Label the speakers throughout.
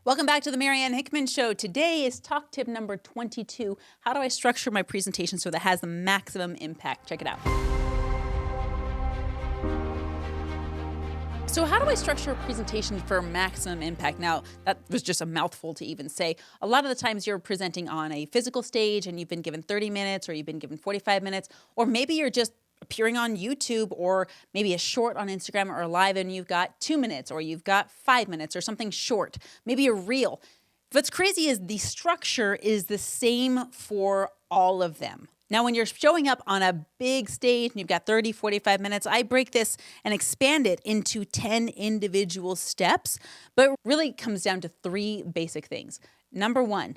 Speaker 1: Welcome back to the Marianne Hickman Show. Today is talk tip number 22. How do I structure my presentation so that it has the maximum impact? Check it out. So how do I structure a presentation for maximum impact? Now, that was just a mouthful to even say. A lot of the times you're presenting on a physical stage and you've been given 30 minutes or you've been given 45 minutes, or maybe you're just appearing on YouTube or maybe a short on Instagram or a live and you've got 2 minutes or you've got 5 minutes or something short, maybe a reel. What's crazy is the structure is the same for all of them. Now, when you're showing up on a big stage and you've got 30, 45 minutes, I break this and expand it into 10 individual steps, but it really comes down to 3 basic things. Number 1,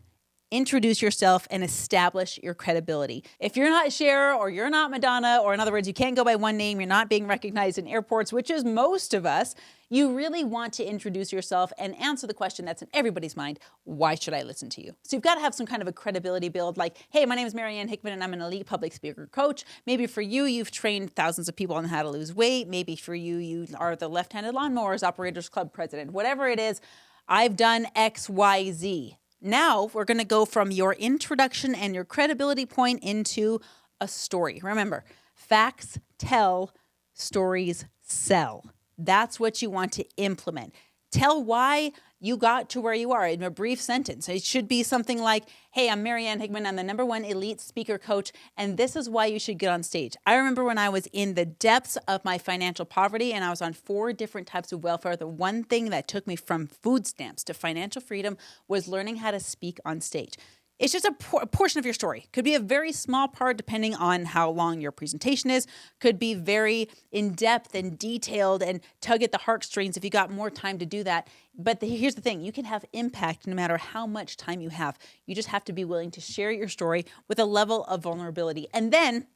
Speaker 1: introduce yourself and establish your credibility. If you're not Cher or you're not Madonna, or in other words, you can't go by one name, you're not being recognized in airports, which is most of us, you really want to introduce yourself and answer the question that's in everybody's mind: why should I listen to you? So you've got to have some kind of a credibility build, like, hey, my name is Marianne Hickman and I'm an elite public speaker coach. Maybe for you, you've trained thousands of people on how to lose weight. Maybe for you, you are the left-handed lawnmowers operators club president. Whatever it is, I've done X, Y, Z. Now we're going to go from your introduction and your credibility point into a story. Remember, facts tell, stories sell. That's what you want to implement. Tell why you got to where you are in a brief sentence. It should be something like, hey, I'm Marianne Hickman. I'm the #1 elite speaker coach, and this is why you should get on stage. I remember when I was in the depths of my financial poverty and I was on 4 different types of welfare, the one thing that took me from food stamps to financial freedom was learning how to speak on stage. It's just a portion of your story. Could be a very small part depending on how long your presentation is. Could be very in-depth and detailed and tug at the heartstrings if you got more time to do that. But here's the thing. You can have impact no matter how much time you have. You just have to be willing to share your story with a level of vulnerability. And then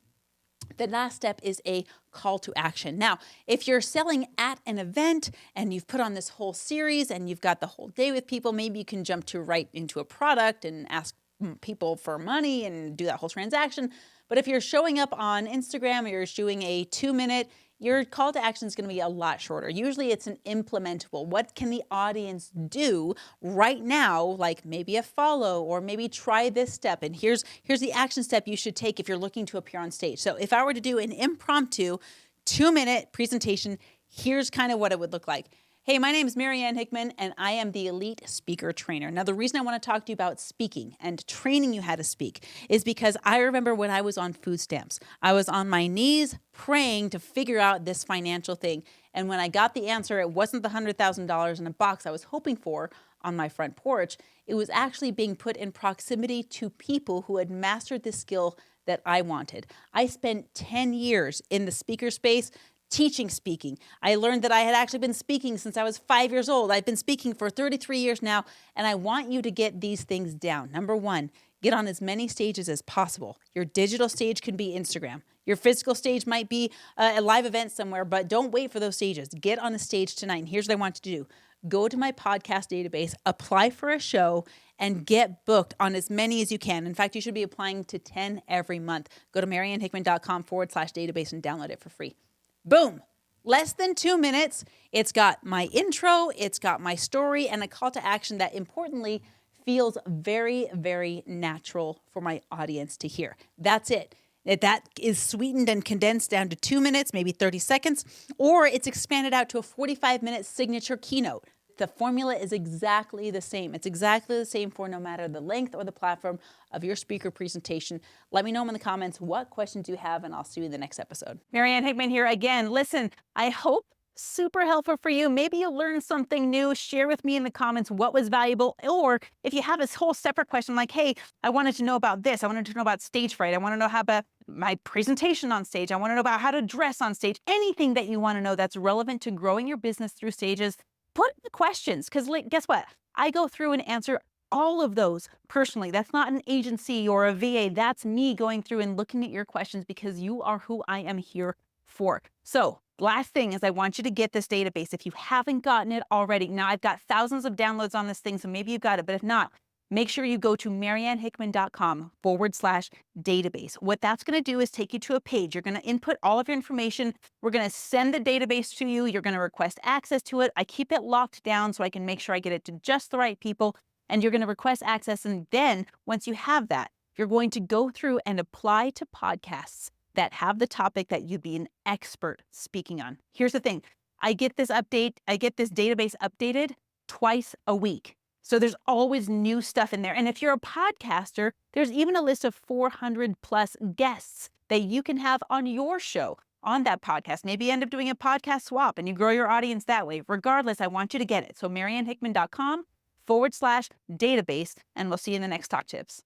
Speaker 1: the last step is a call to action. Now, if you're selling at an event and you've put on this whole series and you've got the whole day with people, maybe you can jump to right into a product and ask people for money and do that whole transaction. But if you're showing up on Instagram or you're doing a 2-minute, your call to action is going to be a lot shorter. Usually it's an implementable. What can the audience do right now? Like maybe a follow or maybe try this step. And here's the action step you should take if you're looking to appear on stage. So if I were to do an impromptu 2-minute presentation, here's kind of what it would look like. Hey, my name is Marianne Hickman, and I am the elite speaker trainer. Now, the reason I want to talk to you about speaking and training you how to speak is because I remember when I was on food stamps, I was on my knees praying to figure out this financial thing. And when I got the answer, it wasn't the $100,000 in a box I was hoping for on my front porch. It was actually being put in proximity to people who had mastered the skill that I wanted. I spent 10 years in the speaker space teaching speaking. I learned that I had actually been speaking since I was 5 years old. I've been speaking for 33 years now, and I want you to get these things down. Number 1, get on as many stages as possible. Your digital stage can be Instagram. Your physical stage might be a live event somewhere, but don't wait for those stages. Get on a stage tonight, and here's what I want you to do. Go to my podcast database, apply for a show, and get booked on as many as you can. In fact, you should be applying to 10 every month. Go to mariannehickman.com/database and download it for free. Boom. Less than 2 minutes. It's got my intro, it's got my story, and a call to action that importantly feels very, very natural for my audience to hear. That's it. That is sweetened and condensed down to 2 minutes, maybe 30 seconds, or it's expanded out to a 45-minute signature keynote. The formula is exactly the same. It's exactly the same for no matter the length or the platform of your speaker presentation. Let me know in the comments what questions you have, and I'll see you in the next episode. Marianne Hickman here again. Listen, I hope super helpful for you. Maybe you'll learn something new. Share with me in the comments what was valuable. Or if you have this whole separate question like, hey, I wanted to know about this. I wanted to know about stage fright. I want to know how about my presentation on stage. I want to know about how to dress on stage. Anything that you want to know that's relevant to growing your business through stages, put in the questions, because guess what? I go through and answer all of those personally. That's not an agency or a VA. That's me going through and looking at your questions because you are who I am here for. So last thing is I want you to get this database. If you haven't gotten it already, now I've got thousands of downloads on this thing, so maybe you've got it, but if not, make sure you go to mariannehickman.com/database. What that's going to do is take you to a page. You're going to input all of your information. We're going to send the database to you. You're going to request access to it. I keep it locked down so I can make sure I get it to just the right people. And you're going to request access. And then once you have that, you're going to go through and apply to podcasts that have the topic that you'd be an expert speaking on. Here's the thing. I get this database updated twice a week. So there's always new stuff in there. And if you're a podcaster, there's even a list of 400 plus guests that you can have on your show on that podcast. Maybe you end up doing a podcast swap and you grow your audience that way. Regardless, I want you to get it. So mariannehickman.com/database, and we'll see you in the next Talk Tips.